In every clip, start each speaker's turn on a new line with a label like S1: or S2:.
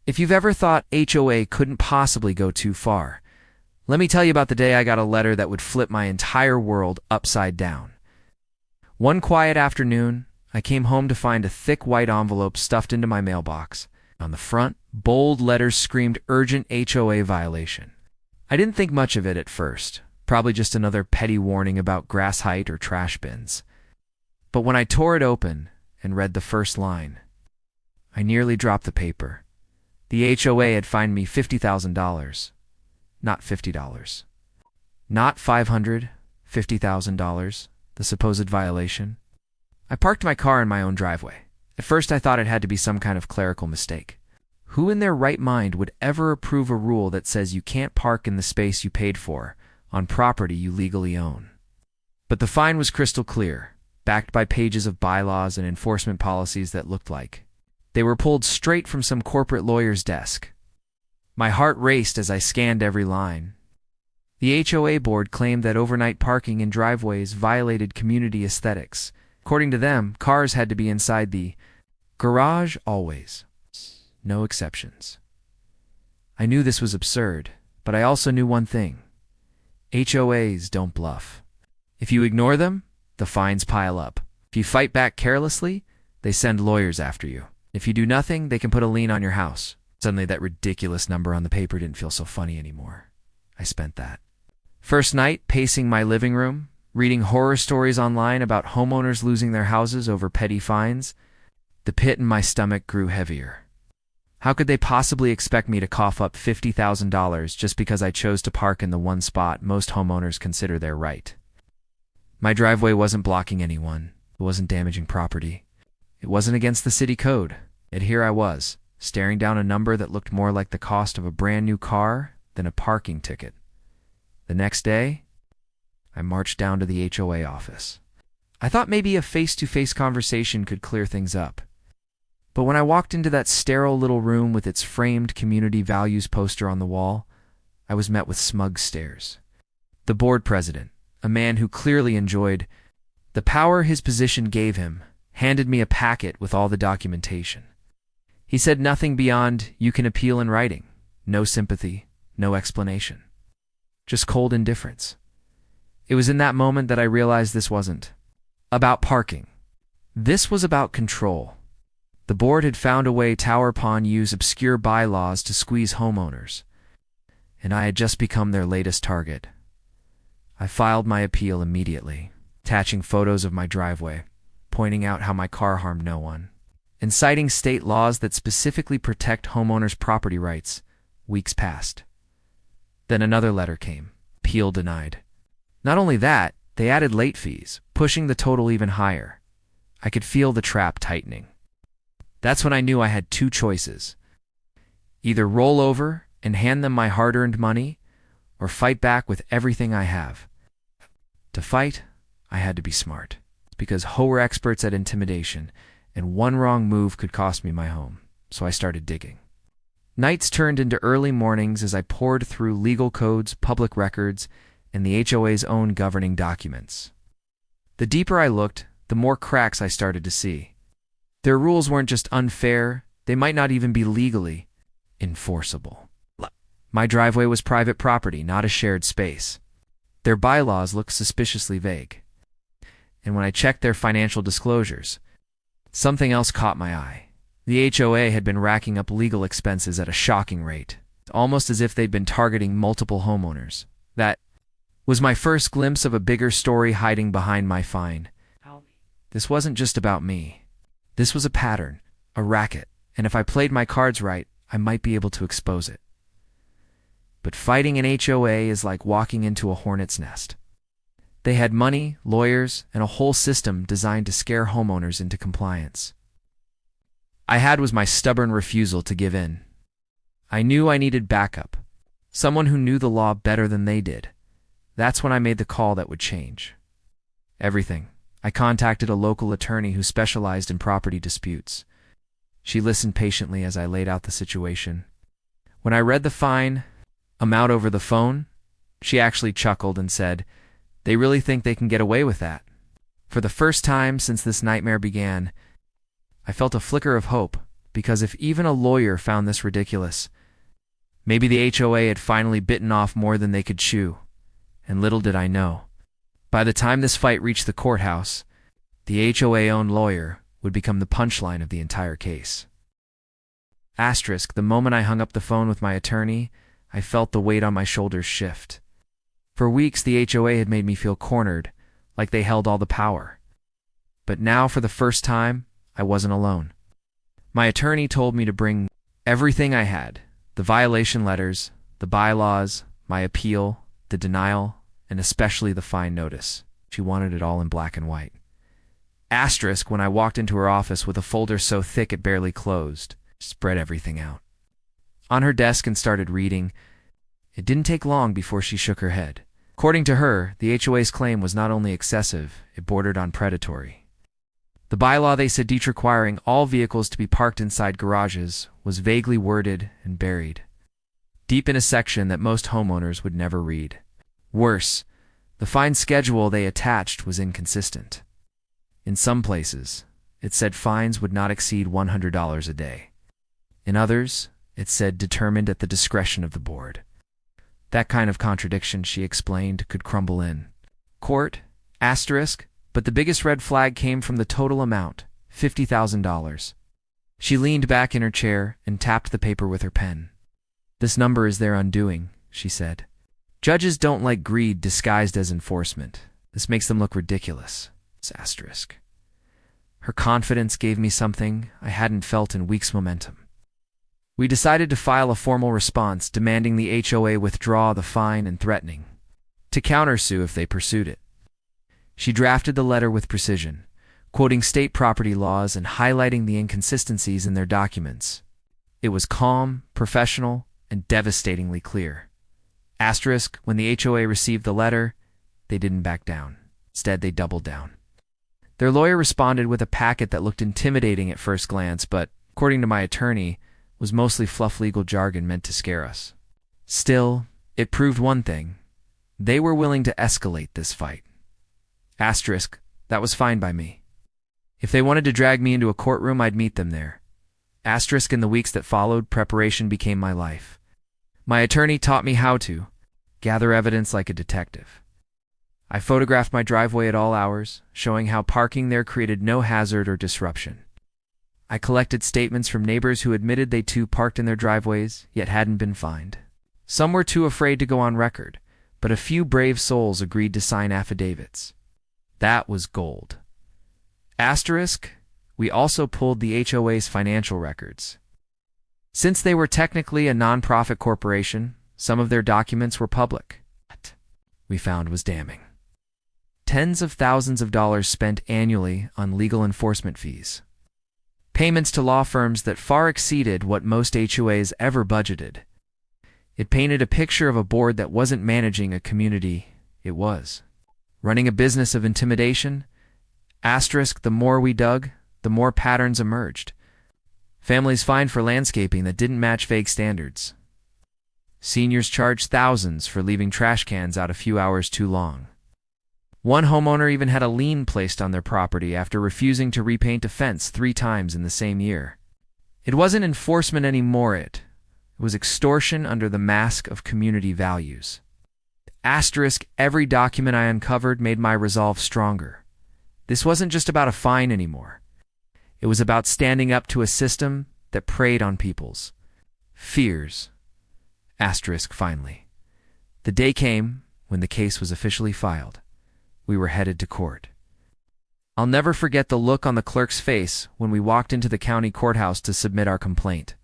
S1: If you've ever thought HOA couldn't possibly go too far, let me tell you about the day I got a letter that would flip my entire world upside down. One quiet afternoon, I came home to find a thick white envelope stuffed into my mailbox. On the front, bold letters screamed urgent HOA violation. I didn't think much of it at first, probably just another petty warning about grass height or trash bins. But when I tore it open and read the first line, I nearly dropped the paper. The HOA had fined me $50,000, not $50. Not $500, $50,000, the supposed violation. I parked my car in my own driveway. At first I thought it had to be some kind of clerical mistake. Who in their right mind would ever approve a rule that says you can't park in the space you paid for on property you legally own? But the fine was crystal clear, backed by pages of bylaws and enforcement policies that looked like they were pulled straight from some corporate lawyer's desk. My heart raced as I scanned every line. The HOA board claimed that overnight parking in driveways violated community aesthetics. According to them, cars had to be inside the garage always. No exceptions. I knew this was absurd, but I also knew one thing. HOAs don't bluff. If you ignore them, the fines pile up. If you fight back carelessly, they send lawyers after you. If you do nothing, they can put a lien on your house. Suddenly that ridiculous number on the paper didn't feel so funny anymore. I spent that. First night, pacing my living room, reading horror stories online about homeowners losing their houses over petty fines, the pit in my stomach grew heavier. How could they possibly expect me to cough up $50,000 just because I chose to park in the one spot most homeowners consider their right? My driveway wasn't blocking anyone. It wasn't damaging property. It wasn't against the city code. Yet here I was, staring down a number that looked more like the cost of a brand new car than a parking ticket. The next day, I marched down to the HOA office. I thought maybe a face-to-face conversation could clear things up. But when I walked into that sterile little room with its framed community values poster on the wall, I was met with smug stares. The board president, a man who clearly enjoyed the power his position gave him, handed me a packet with all the documentation. He said nothing beyond, "You can appeal in writing." No sympathy, no explanation. Just cold indifference. It was in that moment that I realized this wasn't about parking. This was about control. The board had found a way Tower Pond use obscure bylaws to squeeze homeowners, and I had just become their latest target. I filed my appeal immediately, attaching photos of my driveway, pointing out how my car harmed no one, and citing state laws that specifically protect homeowners' property rights. Weeks passed. Then another letter came. Appeal denied. Not only that, they added late fees, pushing the total even higher. I could feel the trap tightening. That's when I knew I had two choices. Either roll over and hand them my hard-earned money, or fight back with everything I have. To fight, I had to be smart, because Ho were experts at intimidation, and one wrong move could cost me my home. So I started digging. Nights turned into early mornings as I pored through legal codes, public records, and the HOA's own governing documents. The deeper I looked, the more cracks I started to see. Their rules weren't just unfair, they might not even be legally enforceable. My driveway was private property, not a shared space. Their bylaws looked suspiciously vague. And when I checked their financial disclosures, something else caught my eye. The HOA had been racking up legal expenses at a shocking rate, almost as if they'd been targeting multiple homeowners. That was my first glimpse of a bigger story hiding behind my fine. This wasn't just about me. This was a pattern, a racket, and if I played my cards right, I might be able to expose it. But fighting an HOA is like walking into a hornet's nest. They had money, lawyers, and a whole system designed to scare homeowners into compliance. I had was my stubborn refusal to give in. I knew I needed backup, someone who knew the law better than they did. That's when I made the call that would change everything. I contacted a local attorney who specialized in property disputes. She listened patiently as I laid out the situation. When I read the fine amount over the phone, she actually chuckled and said, "They really think they can get away with that." For the first time since this nightmare began, I felt a flicker of hope. because if even a lawyer found this ridiculous, maybe the HOA had finally bitten off more than they could chew. And little did I know, by the time this fight reached the courthouse, the HOA-owned lawyer would become the punchline of the entire case. Asterisk, the moment I hung up the phone with my attorney, I felt the weight on my shoulders shift. For weeks, the HOA had made me feel cornered, like they held all the power. But now, for the first time, I wasn't alone. My attorney told me to bring everything I had: the violation letters, the bylaws, my appeal, the denial, and especially the fine notice. She wanted it all in black and white. Asterisk, when I walked into her office with a folder so thick it barely closed, spread everything out on her desk and started reading. It didn't take long before she shook her head. According to her, the HOA's claim was not only excessive, it bordered on predatory. The bylaw they said requiring all vehicles to be parked inside garages was vaguely worded and buried deep in a section that most homeowners would never read. Worse, the fine schedule they attached was inconsistent. In some places, it said fines would not exceed $100 a day. In others, it said determined at the discretion of the board. That kind of contradiction, she explained, could crumble in court. Asterisk, but the biggest red flag came from the total amount, $50,000. She leaned back in her chair and tapped the paper with her pen. This number is their undoing, she said. Judges don't like greed disguised as enforcement. This makes them look ridiculous. Asterisk. Her confidence gave me something I hadn't felt in weeks. Momentum. We decided to file a formal response demanding the HOA withdraw the fine and threatening to countersue if they pursued it. She drafted the letter with precision, quoting state property laws and highlighting the inconsistencies in their documents. It was calm, professional, and devastatingly clear. Asterisk, when the HOA received the letter, they didn't back down. Instead, they doubled down. Their lawyer responded with a packet that looked intimidating at first glance, but, according to my attorney, was mostly fluff legal jargon meant to scare us. Still, it proved one thing. They were willing to escalate this fight. Asterisk, that was fine by me. If they wanted to drag me into a courtroom, I'd meet them there. Asterisk, in the weeks that followed, preparation became my life. My attorney taught me how to gather evidence like a detective. I photographed my driveway at all hours, showing how parking there created no hazard or disruption. I collected statements from neighbors who admitted they too parked in their driveways, yet hadn't been fined. Some were too afraid to go on record, but a few brave souls agreed to sign affidavits. That was gold. Asterisk, we also pulled the HOA's financial records. Since they were technically a non-profit corporation, some of their documents were public. What we found was damning. Tens of thousands of dollars spent annually on legal enforcement fees. Payments to law firms that far exceeded what most HOAs ever budgeted. It painted a picture of a board that wasn't managing a community, it was running a business of intimidation. Asterisk, the more we dug, the more patterns emerged. Families fined for landscaping that didn't match vague standards. Seniors charged thousands for leaving trash cans out a few hours too long. One homeowner even had a lien placed on their property after refusing to repaint a fence 3 times in the same year. It wasn't enforcement anymore, it was extortion under the mask of community values. Asterisk, every document I uncovered made my resolve stronger. This wasn't just about a fine anymore. It was about standing up to a system that preyed on people's fears. Asterisk, finally. The day came when the case was officially filed. We were headed to court. I'll never forget the look on the clerk's face when we walked into the county courthouse to submit our complaint.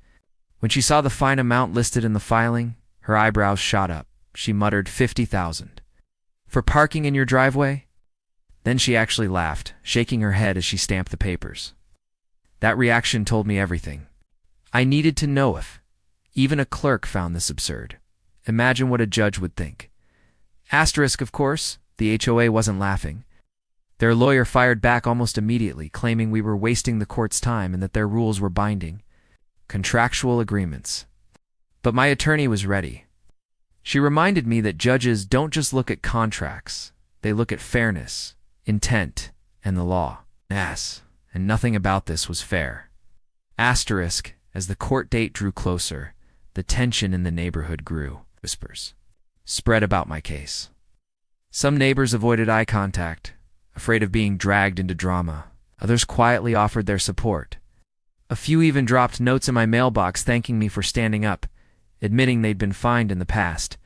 S1: When she saw the fine amount listed in the filing, her eyebrows shot up. She muttered, $50,000. For parking in your driveway? Then she actually laughed, shaking her head as she stamped the papers. That reaction told me everything. I needed to know if even a clerk found this absurd. Imagine what a judge would think. Asterisk, of course, the HOA wasn't laughing. Their lawyer fired back almost immediately, claiming we were wasting the court's time and that their rules were binding. Contractual agreements. But my attorney was ready. She reminded me that judges don't just look at contracts. They look at fairness, intent, and the law. And nothing about this was fair. Asterisk, as the court date drew closer, the tension in the neighborhood grew. Whispers spread about my case. Some neighbors avoided eye contact, afraid of being dragged into drama. Others quietly offered their support. A few even dropped notes in my mailbox thanking me for standing up, admitting they'd been fined in the past,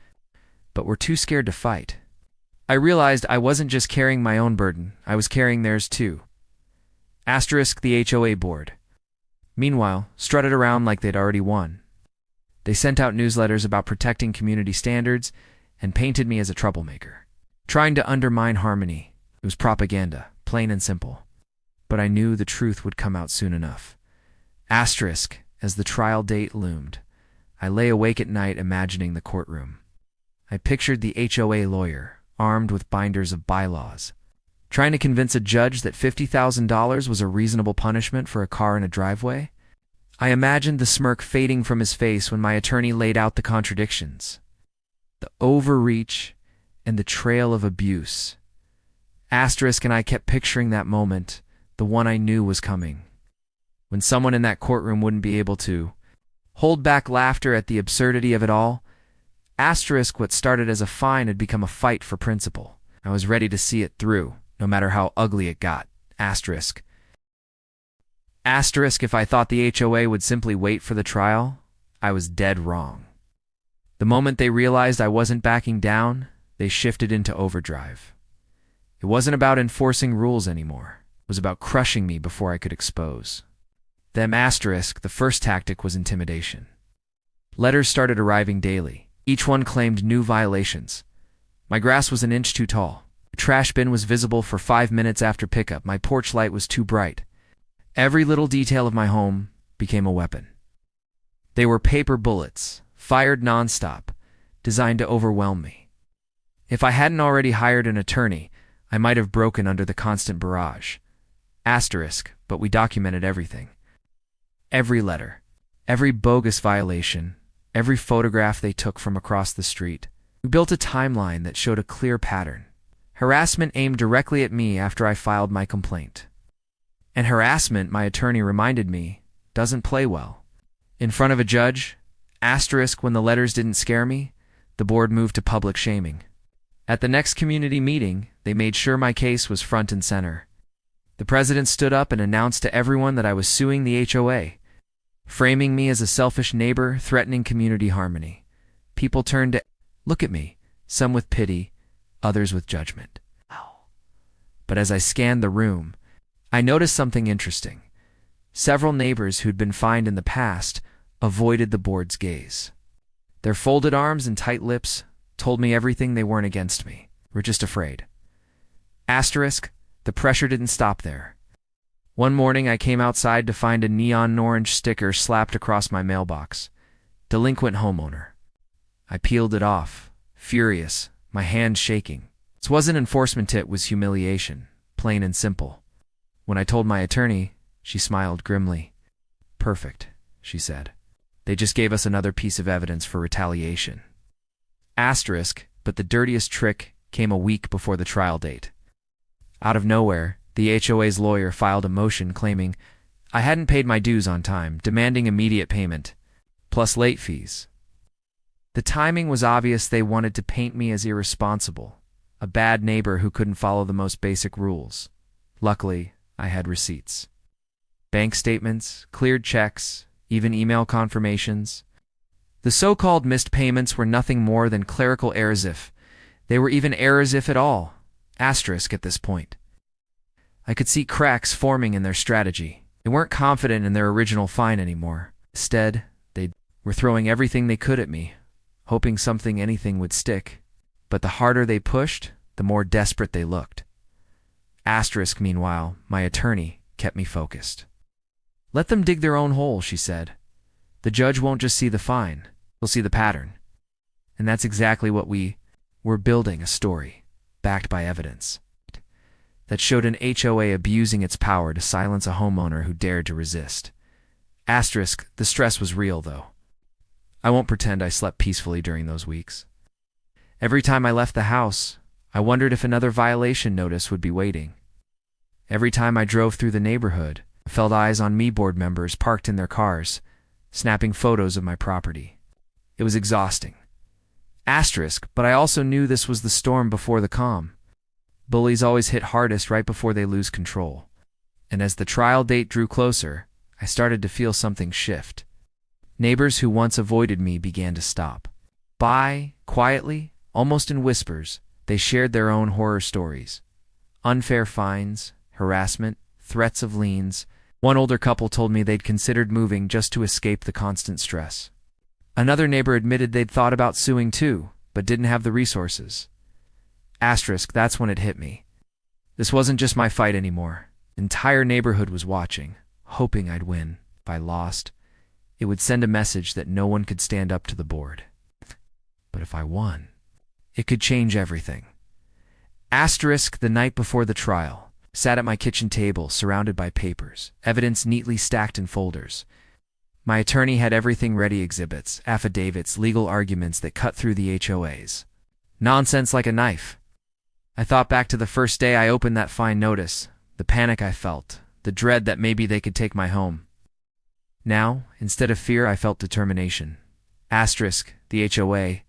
S1: but were too scared to fight. I realized I wasn't just carrying my own burden, I was carrying theirs too. Asterisk, the HOA board, meanwhile, strutted around like they'd already won. They sent out newsletters about protecting community standards and painted me as a troublemaker, trying to undermine harmony. It was propaganda, plain and simple. But I knew the truth would come out soon enough. Asterisk, as the trial date loomed, I lay awake at night imagining the courtroom. I pictured the HOA lawyer, armed with binders of bylaws, trying to convince a judge that $50,000 was a reasonable punishment for a car in a driveway. I imagined the smirk fading from his face when my attorney laid out the contradictions, the overreach, and the trail of abuse. Asterisk and I kept picturing that moment, the one I knew was coming, when someone in that courtroom wouldn't be able to hold back laughter at the absurdity of it all. Asterisk, what started as a fine had become a fight for principle. I was ready to see it through, no matter how ugly it got. Asterisk. Asterisk, if I thought the HOA would simply wait for the trial, I was dead wrong. The moment they realized I wasn't backing down, they shifted into overdrive. It wasn't about enforcing rules anymore. It was about crushing me before I could expose them. Asterisk, the first tactic was intimidation. Letters started arriving daily. Each one claimed new violations. My grass was an inch too tall. The trash bin was visible for 5 minutes after pickup. My porch light was too bright. Every little detail of my home became a weapon. They were paper bullets, fired nonstop, designed to overwhelm me. If I hadn't already hired an attorney, I might have broken under the constant barrage. Asterisk, but we documented everything. Every letter, every bogus violation, every photograph they took from across the street. We built a timeline that showed a clear pattern. Harassment aimed directly at me after I filed my complaint. And harassment, my attorney reminded me, doesn't play well. In front of a judge, asterisk, when the letters didn't scare me, the board moved to public shaming. At the next community meeting, they made sure my case was front and center. The president stood up and announced to everyone that I was suing the HOA, framing me as a selfish neighbor threatening community harmony. People turned to look at me, some with pity, others with judgment. But as I scanned the room, I noticed something interesting. Several neighbors who'd been fined in the past avoided the board's gaze. Their folded arms and tight lips told me everything. They weren't against me, were just afraid. Asterisk, the pressure didn't stop there. One morning I came outside to find a neon orange sticker slapped across my mailbox. Delinquent homeowner. I peeled it off, furious, my hand shaking. This wasn't enforcement, it was humiliation, plain and simple. When I told my attorney, she smiled grimly. Perfect, she said. They just gave us another piece of evidence for retaliation. Asterisk, but the dirtiest trick came a week before the trial date. Out of nowhere, the HOA's lawyer filed a motion claiming I hadn't paid my dues on time, demanding immediate payment, plus late fees. The timing was obvious. They wanted to paint me as irresponsible, a bad neighbor who couldn't follow the most basic rules. Luckily, I had receipts. Bank statements, cleared checks, even email confirmations. The so-called missed payments were nothing more than clerical errors, if they were even errors if at all. Asterisk at this point. I could see cracks forming in their strategy. They weren't confident in their original fine anymore. Instead, they were throwing everything they could at me, hoping anything would stick. But the harder they pushed, the more desperate they looked. Asterisk, meanwhile, my attorney, kept me focused. Let them dig their own hole, she said. The judge won't just see the fine, he'll see the pattern. And that's exactly what we were building, a story, backed by evidence, that showed an HOA abusing its power to silence a homeowner who dared to resist. Asterisk, the stress was real, though. I won't pretend I slept peacefully during those weeks. Every time I left the house, I wondered if another violation notice would be waiting. Every time I drove through the neighborhood, I felt eyes on me, board members parked in their cars, snapping photos of my property. It was exhausting. Asterisk, but I also knew this was the storm before the calm. Bullies always hit hardest right before they lose control. And as the trial date drew closer, I started to feel something shift. Neighbors who once avoided me began to stop. Quietly, almost in whispers, they shared their own horror stories. Unfair fines, harassment, threats of liens. One older couple told me they'd considered moving just to escape the constant stress. Another neighbor admitted they'd thought about suing too, but didn't have the resources. Asterisk, that's when it hit me. This wasn't just my fight anymore. The entire neighborhood was watching, hoping I'd win. If I lost, it would send a message that no one could stand up to the board. But if I won, it could change everything. Asterisk, the night before the trial, sat at my kitchen table surrounded by papers, evidence neatly stacked in folders. My attorney had everything ready: exhibits, affidavits, legal arguments that cut through the HOAs. Nonsense like a knife. I thought back to the first day I opened that fine notice, the panic I felt, the dread that maybe they could take my home. Now, instead of fear, I felt determination. Asterisk, the HOA,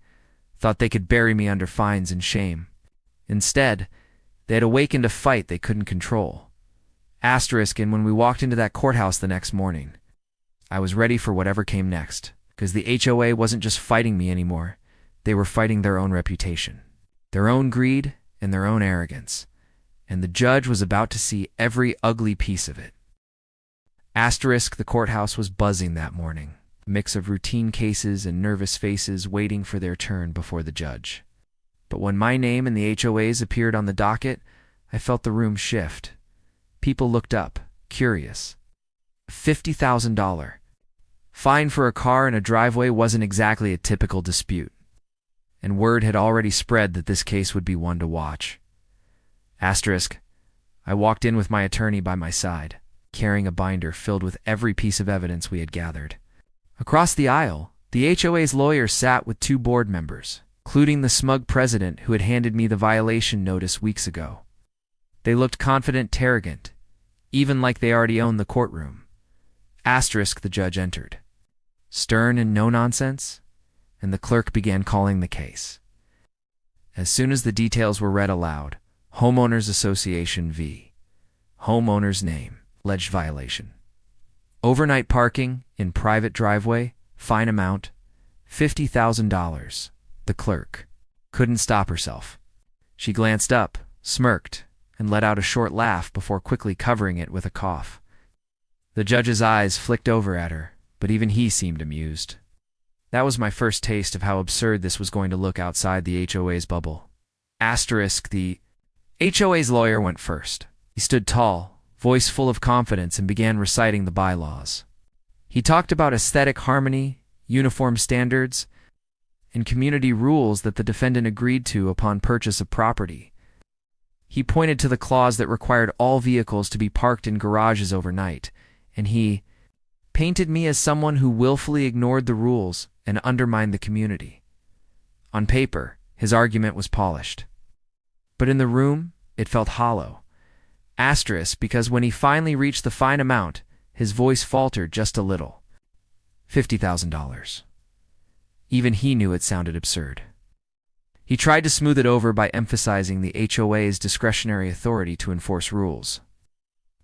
S1: thought they could bury me under fines and shame. Instead, they had awakened a fight they couldn't control. Asterisk, and when we walked into that courthouse the next morning, I was ready for whatever came next, because the HOA wasn't just fighting me anymore. They were fighting their own reputation, their own greed, and their own arrogance. And the judge was about to see every ugly piece of it. Asterisk, the courthouse was buzzing that morning, a mix of routine cases and nervous faces waiting for their turn before the judge. But when my name and the HOA's appeared on the docket, I felt the room shift. People looked up, curious. A $50,000 fine for a car in a driveway wasn't exactly a typical dispute, and word had already spread that this case would be one to watch. Asterisk, I walked in with my attorney by my side, carrying a binder filled with every piece of evidence we had gathered. Across the aisle, the HOA's lawyer sat with two board members, including the smug president who had handed me the violation notice weeks ago. They looked confident, arrogant, even like they already owned the courtroom. Asterisk, the judge entered, stern and no nonsense, and the clerk began calling the case. As soon as the details were read aloud, Homeowners Association v. Homeowner's name, alleged violation. Overnight parking in private driveway, fine amount, $50,000. The clerk couldn't stop herself. She glanced up, smirked, and let out a short laugh before quickly covering it with a cough. The judge's eyes flicked over at her, but even he seemed amused. That was my first taste of how absurd this was going to look outside the HOA's bubble. Asterisk, the HOA's lawyer went first. He stood tall, voice full of confidence, and began reciting the bylaws. He talked about aesthetic harmony, uniform standards, and community rules that the defendant agreed to upon purchase of property. He pointed to the clause that required all vehicles to be parked in garages overnight, and he painted me as someone who willfully ignored the rules and undermined the community. On paper, his argument was polished. But in the room, it felt hollow. Asterisk, because when he finally reached the fine amount, his voice faltered just a little. $50,000. Even he knew it sounded absurd. He tried to smooth it over by emphasizing the HOA's discretionary authority to enforce rules.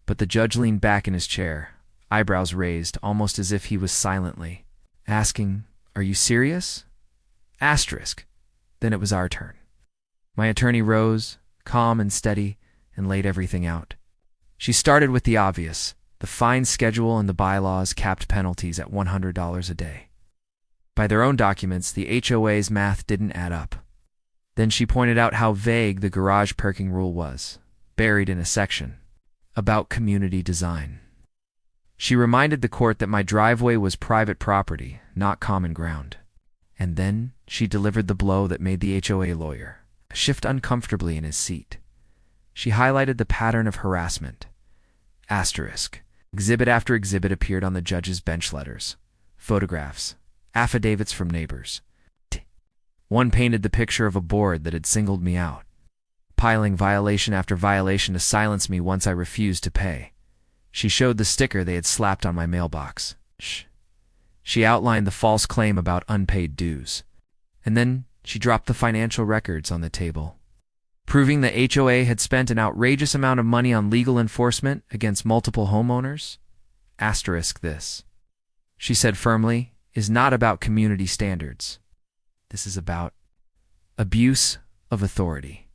S1: But the judge leaned back in his chair, eyebrows raised, almost as if he was silently asking, "Are you serious?" Asterisk. Then it was our turn. My attorney rose, calm and steady, and laid everything out. She started with the obvious. The fine schedule and the bylaws capped penalties at $100 a day. By their own documents, the HOA's math didn't add up. Then she pointed out how vague the garage parking rule was, buried in a section about community design. She reminded the court that my driveway was private property, not common ground. And then she delivered the blow that made the HOA lawyer shift uncomfortably in his seat. She highlighted the pattern of harassment. Asterisk. Exhibit after exhibit appeared on the judge's bench letters. Photographs, affidavits from neighbors. One painted the picture of a board that had singled me out, piling violation after violation to silence me once I refused to pay. She showed the sticker they had slapped on my mailbox. She outlined the false claim about unpaid dues. And then she dropped the financial records on the table, proving the HOA had spent an outrageous amount of money on legal enforcement against multiple homeowners. Asterisk this, she said firmly, is not about community standards. This is about abuse of authority.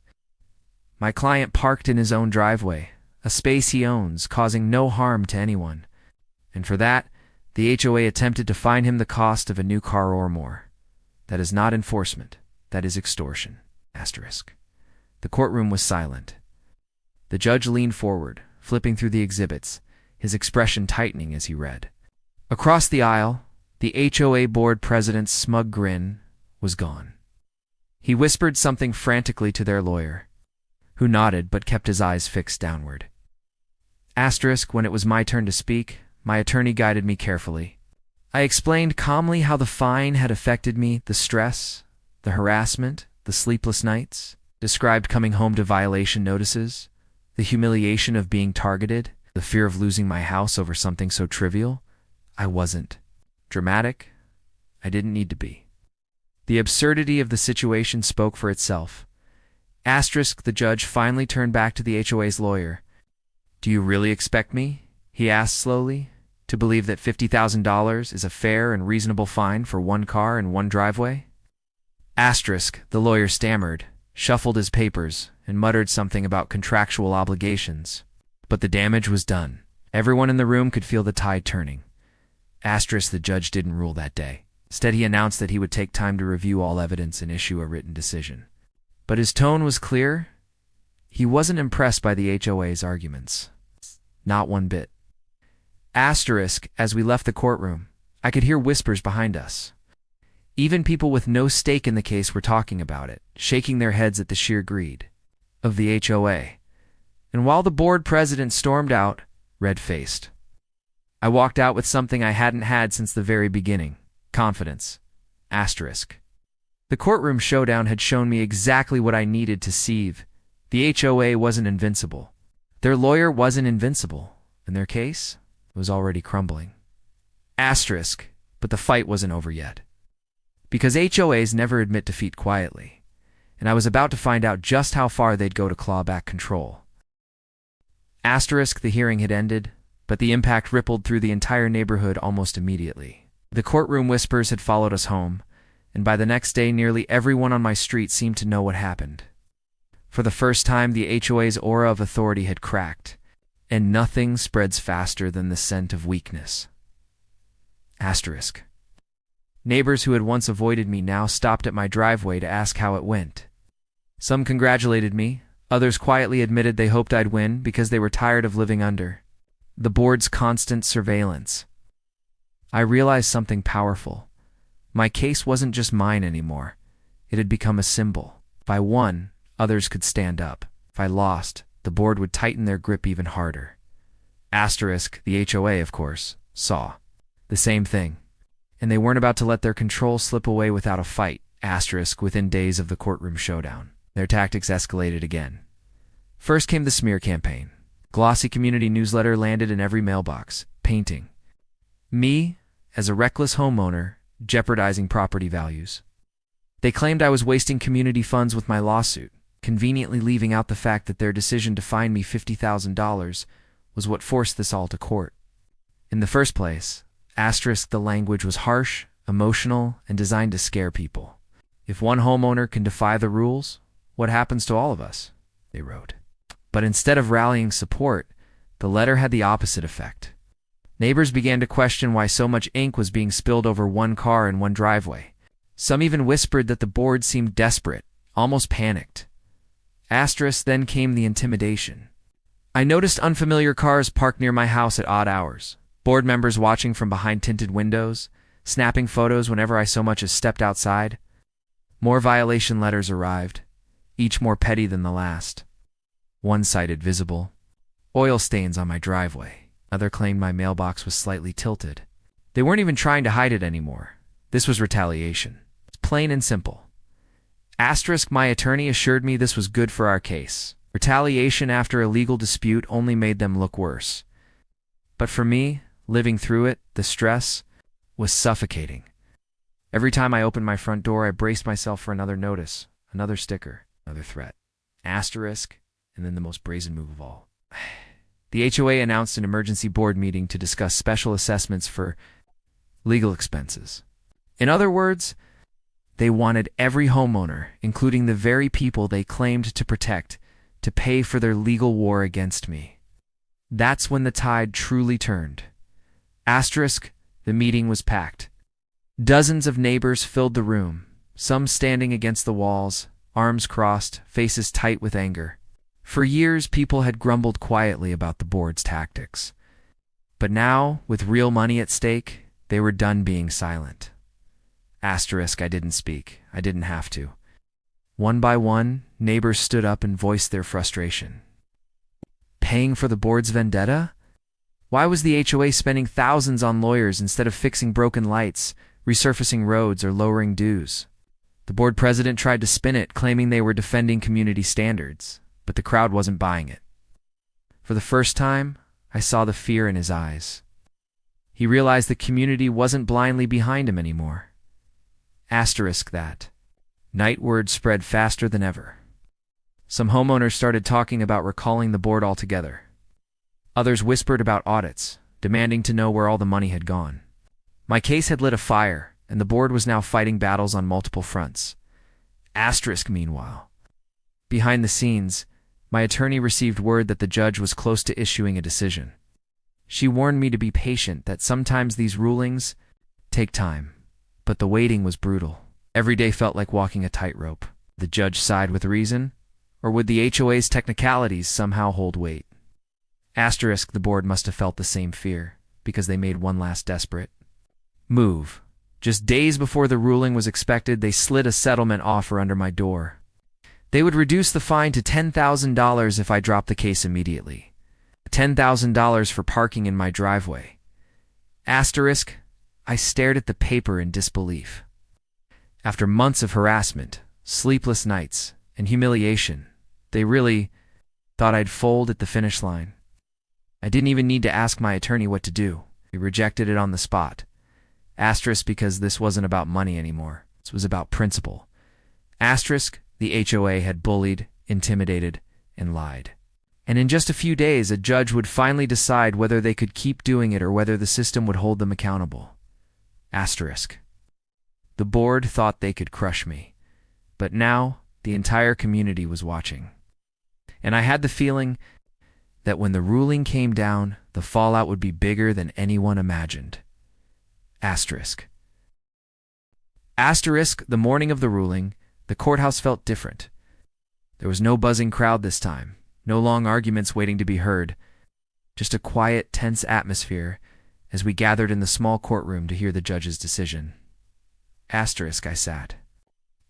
S1: My client parked in his own driveway, a space he owns, causing no harm to anyone. And for that, the HOA attempted to fine him the cost of a new car or more. That is not enforcement. That is extortion. Asterisk. The courtroom was silent. The judge leaned forward, flipping through the exhibits, his expression tightening as he read. Across the aisle, the HOA board president's smug grin was gone. He whispered something frantically to their lawyer, who nodded but kept his eyes fixed downward. Asterisk, when it was my turn to speak, my attorney guided me carefully. I explained calmly how the fine had affected me, the stress, the harassment, the sleepless nights, described coming home to violation notices, the humiliation of being targeted, the fear of losing my house over something so trivial. I wasn't dramatic. I didn't need to be. The absurdity of the situation spoke for itself. Asterisk, the judge finally turned back to the HOA's lawyer. Do you really expect me, he asked slowly, to believe that $50,000 is a fair and reasonable fine for one car and one driveway? Asterisk, the lawyer stammered, shuffled his papers, and muttered something about contractual obligations. But the damage was done. Everyone in the room could feel the tide turning. Asterisk, the judge didn't rule that day. Instead, he announced that he would take time to review all evidence and issue a written decision. But his tone was clear. He wasn't impressed by the HOA's arguments. Not one bit. Asterisk, as we left the courtroom, I could hear whispers behind us. Even people with no stake in the case were talking about it, shaking their heads at the sheer greed of the HOA. And while the board president stormed out, red-faced, I walked out with something I hadn't had since the very beginning: confidence. Asterisk. The courtroom showdown had shown me exactly what I needed to sieve. The HOA wasn't invincible. Their lawyer wasn't invincible, and their case was already crumbling. Asterisk, but the fight wasn't over yet. Because HOAs never admit defeat quietly, and I was about to find out just how far they'd go to claw back control. Asterisk, the hearing had ended, but the impact rippled through the entire neighborhood almost immediately. The courtroom whispers had followed us home, and by the next day nearly everyone on my street seemed to know what happened. For the first time, the HOA's aura of authority had cracked, and nothing spreads faster than the scent of weakness. Asterisk. Neighbors who had once avoided me now stopped at my driveway to ask how it went. Some congratulated me, others quietly admitted they hoped I'd win because they were tired of living under the board's constant surveillance. I realized something powerful. My case wasn't just mine anymore. It had become a symbol. If I won, others could stand up. If I lost, the board would tighten their grip even harder. Asterisk, the HOA, of course, saw the same thing. And they weren't about to let their control slip away without a fight. Asterisk, within days of the courtroom showdown, their tactics escalated again. First came the smear campaign. Glossy community newsletter landed in every mailbox, painting me as a reckless homeowner jeopardizing property values. They claimed I was wasting community funds with my lawsuit, conveniently leaving out the fact that their decision to fine me $50,000 was what forced this all to court. In the first place, asterisk, the language was harsh, emotional, and designed to scare people. If one homeowner can defy the rules, what happens to all of us? They wrote. But instead of rallying support, the letter had the opposite effect. Neighbors began to question why so much ink was being spilled over one car and one driveway. Some even whispered that the board seemed desperate, almost panicked. Asterisk, then came the intimidation. I noticed unfamiliar cars parked near my house at odd hours, board members watching from behind tinted windows, snapping photos whenever I so much as stepped outside. More violation letters arrived, each more petty than the last. One cited visible oil stains on my driveway. Another claimed my mailbox was slightly tilted. They weren't even trying to hide it anymore. This was retaliation. It's plain and simple. Asterisk, my attorney assured me this was good for our case. Retaliation after a legal dispute only made them look worse. But for me, living through it, the stress was suffocating. Every time I opened my front door, I braced myself for another notice, another sticker, another threat. Asterisk, and then the most brazen move of all. The HOA announced an emergency board meeting to discuss special assessments for legal expenses. In other words, they wanted every homeowner, including the very people they claimed to protect, to pay for their legal war against me. That's when the tide truly turned. Asterisk, the meeting was packed. Dozens of neighbors filled the room, some standing against the walls, arms crossed, faces tight with anger. For years, people had grumbled quietly about the board's tactics. But now, with real money at stake, they were done being silent. Asterisk, I didn't speak. I didn't have to. One by one, neighbors stood up and voiced their frustration. Paying for the board's vendetta? Why was the HOA spending thousands on lawyers instead of fixing broken lights, resurfacing roads, or lowering dues? The board president tried to spin it, claiming they were defending community standards, but the crowd wasn't buying it. For the first time, I saw the fear in his eyes. He realized the community wasn't blindly behind him anymore. Asterisk that. Night word spread faster than ever. Some homeowners started talking about recalling the board altogether. Others whispered about audits, demanding to know where all the money had gone. My case had lit a fire, and the board was now fighting battles on multiple fronts. Asterisk, meanwhile. Behind the scenes, my attorney received word that the judge was close to issuing a decision. She warned me to be patient, that sometimes these rulings take time. But the waiting was brutal. Every day felt like walking a tightrope. The judge side with reason, or would the HOA's technicalities somehow hold weight? Asterisk, the board must have felt the same fear, because they made one last desperate move. Just days before the ruling was expected, they slid a settlement offer under my door. They would reduce the fine to $10,000 if I dropped the case immediately. $10,000 for parking in my driveway. Asterisk, I stared at the paper in disbelief. After months of harassment, sleepless nights, and humiliation, they really thought I'd fold at the finish line. I didn't even need to ask my attorney what to do. He rejected it on the spot. Asterisk, because this wasn't about money anymore. This was about principle. Asterisk, the HOA had bullied, intimidated, and lied. And in just a few days, a judge would finally decide whether they could keep doing it or whether the system would hold them accountable. Asterisk. The board thought they could crush me, but now the entire community was watching. And I had the feeling that when the ruling came down, the fallout would be bigger than anyone imagined. Asterisk. Asterisk, the morning of the ruling, the courthouse felt different. There was no buzzing crowd this time, no long arguments waiting to be heard, just a quiet, tense atmosphere as we gathered in the small courtroom to hear the judge's decision. Asterisk, I sat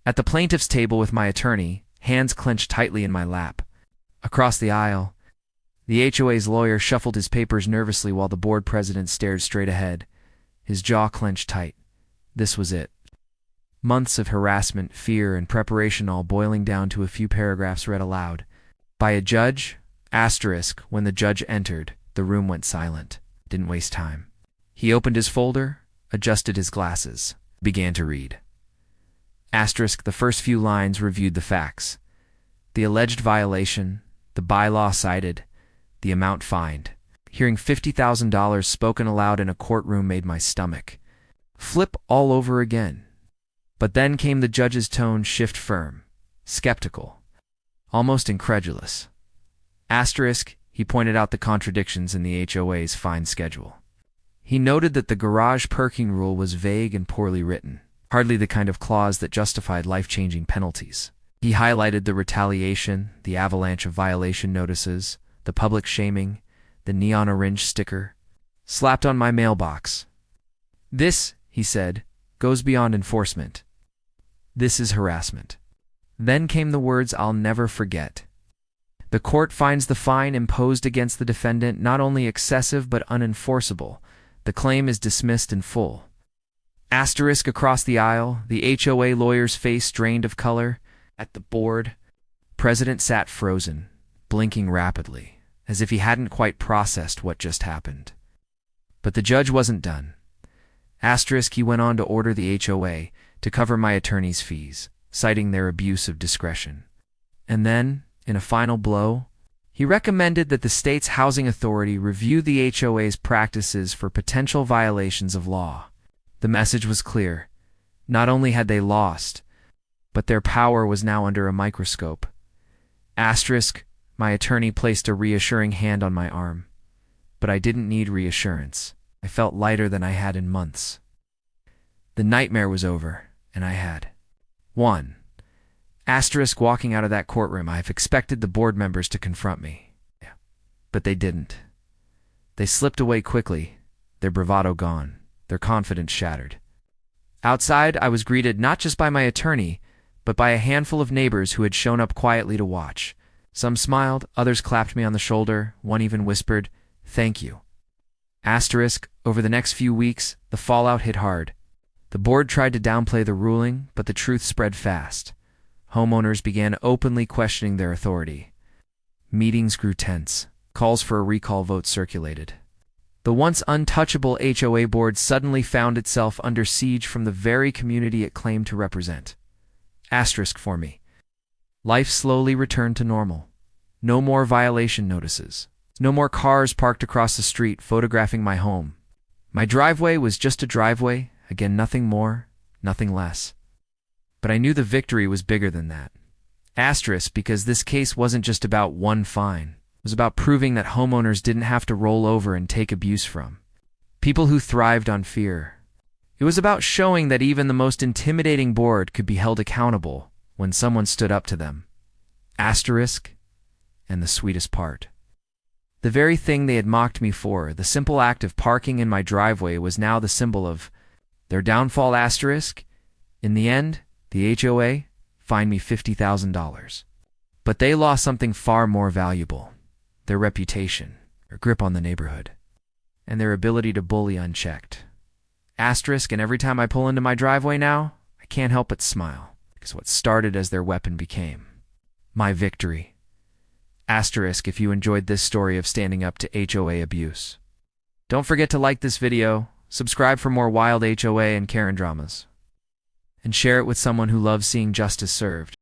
S1: at the plaintiff's table with my attorney, hands clenched tightly in my lap. Across the aisle, the HOA's lawyer shuffled his papers nervously while the board president stared straight ahead, his jaw clenched tight. This was it. Months of harassment, fear, and preparation all boiling down to a few paragraphs read aloud. By a judge, asterisk, when the judge entered, the room went silent. Didn't waste time. He opened his folder, adjusted his glasses, began to read. Asterisk, the first few lines reviewed the facts. The alleged violation, the bylaw cited, the amount fined. Hearing $50,000 spoken aloud in a courtroom made my stomach flip all over again. But then came the judge's tone shift firm, skeptical, almost incredulous. Asterisk, he pointed out the contradictions in the HOA's fine schedule. He noted that the garage parking rule was vague and poorly written, hardly the kind of clause that justified life-changing penalties. He highlighted the retaliation, the avalanche of violation notices, the public shaming, the neon orange sticker, slapped on my mailbox. This, he said, goes beyond enforcement. This is harassment. Then came the words I'll never forget. The court finds the fine imposed against the defendant not only excessive but unenforceable. The claim is dismissed in full. Asterisk, across the aisle, the HOA lawyer's face drained of color. At the board, President sat frozen, blinking rapidly, as if he hadn't quite processed what just happened. But the judge wasn't done. Asterisk, he went on to order the HOA to cover my attorney's fees, citing their abuse of discretion. And then, in a final blow, he recommended that the state's housing authority review the HOA's practices for potential violations of law. The message was clear. Not only had they lost, but their power was now under a microscope. Asterisk, my attorney placed a reassuring hand on my arm. But I didn't need reassurance. I felt lighter than I had in months. The nightmare was over, and I had 1. Asterisk, walking out of that courtroom, I have expected the board members to confront me. But they didn't. They slipped away quickly, their bravado gone, their confidence shattered. Outside, I was greeted not just by my attorney, but by a handful of neighbors who had shown up quietly to watch. Some smiled, others clapped me on the shoulder, one even whispered, "Thank you." Asterisk, over the next few weeks, the fallout hit hard. The board tried to downplay the ruling, but the truth spread fast. Homeowners began openly questioning their authority. Meetings grew tense. Calls for a recall vote circulated. The once untouchable HOA board suddenly found itself under siege from the very community it claimed to represent. Asterisk for me. Life slowly returned to normal. No more violation notices. No more cars parked across the street photographing my home. My driveway was just a driveway, again nothing more, nothing less. But I knew the victory was bigger than that. Asterisk, because this case wasn't just about one fine. It was about proving that homeowners didn't have to roll over and take abuse from people who thrived on fear. It was about showing that even the most intimidating board could be held accountable when someone stood up to them. Asterisk, and the sweetest part. The very thing they had mocked me for, the simple act of parking in my driveway, was now the symbol of their downfall. Asterisk. In the end, the HOA fined me $50,000. But they lost something far more valuable. Their reputation, their grip on the neighborhood, and their ability to bully unchecked. Asterisk, and every time I pull into my driveway now, I can't help but smile, because what started as their weapon became my victory. Asterisk, if you enjoyed this story of standing up to HOA abuse. Don't forget to like this video, subscribe for more wild HOA and Karen dramas, and share it with someone who loves seeing justice served.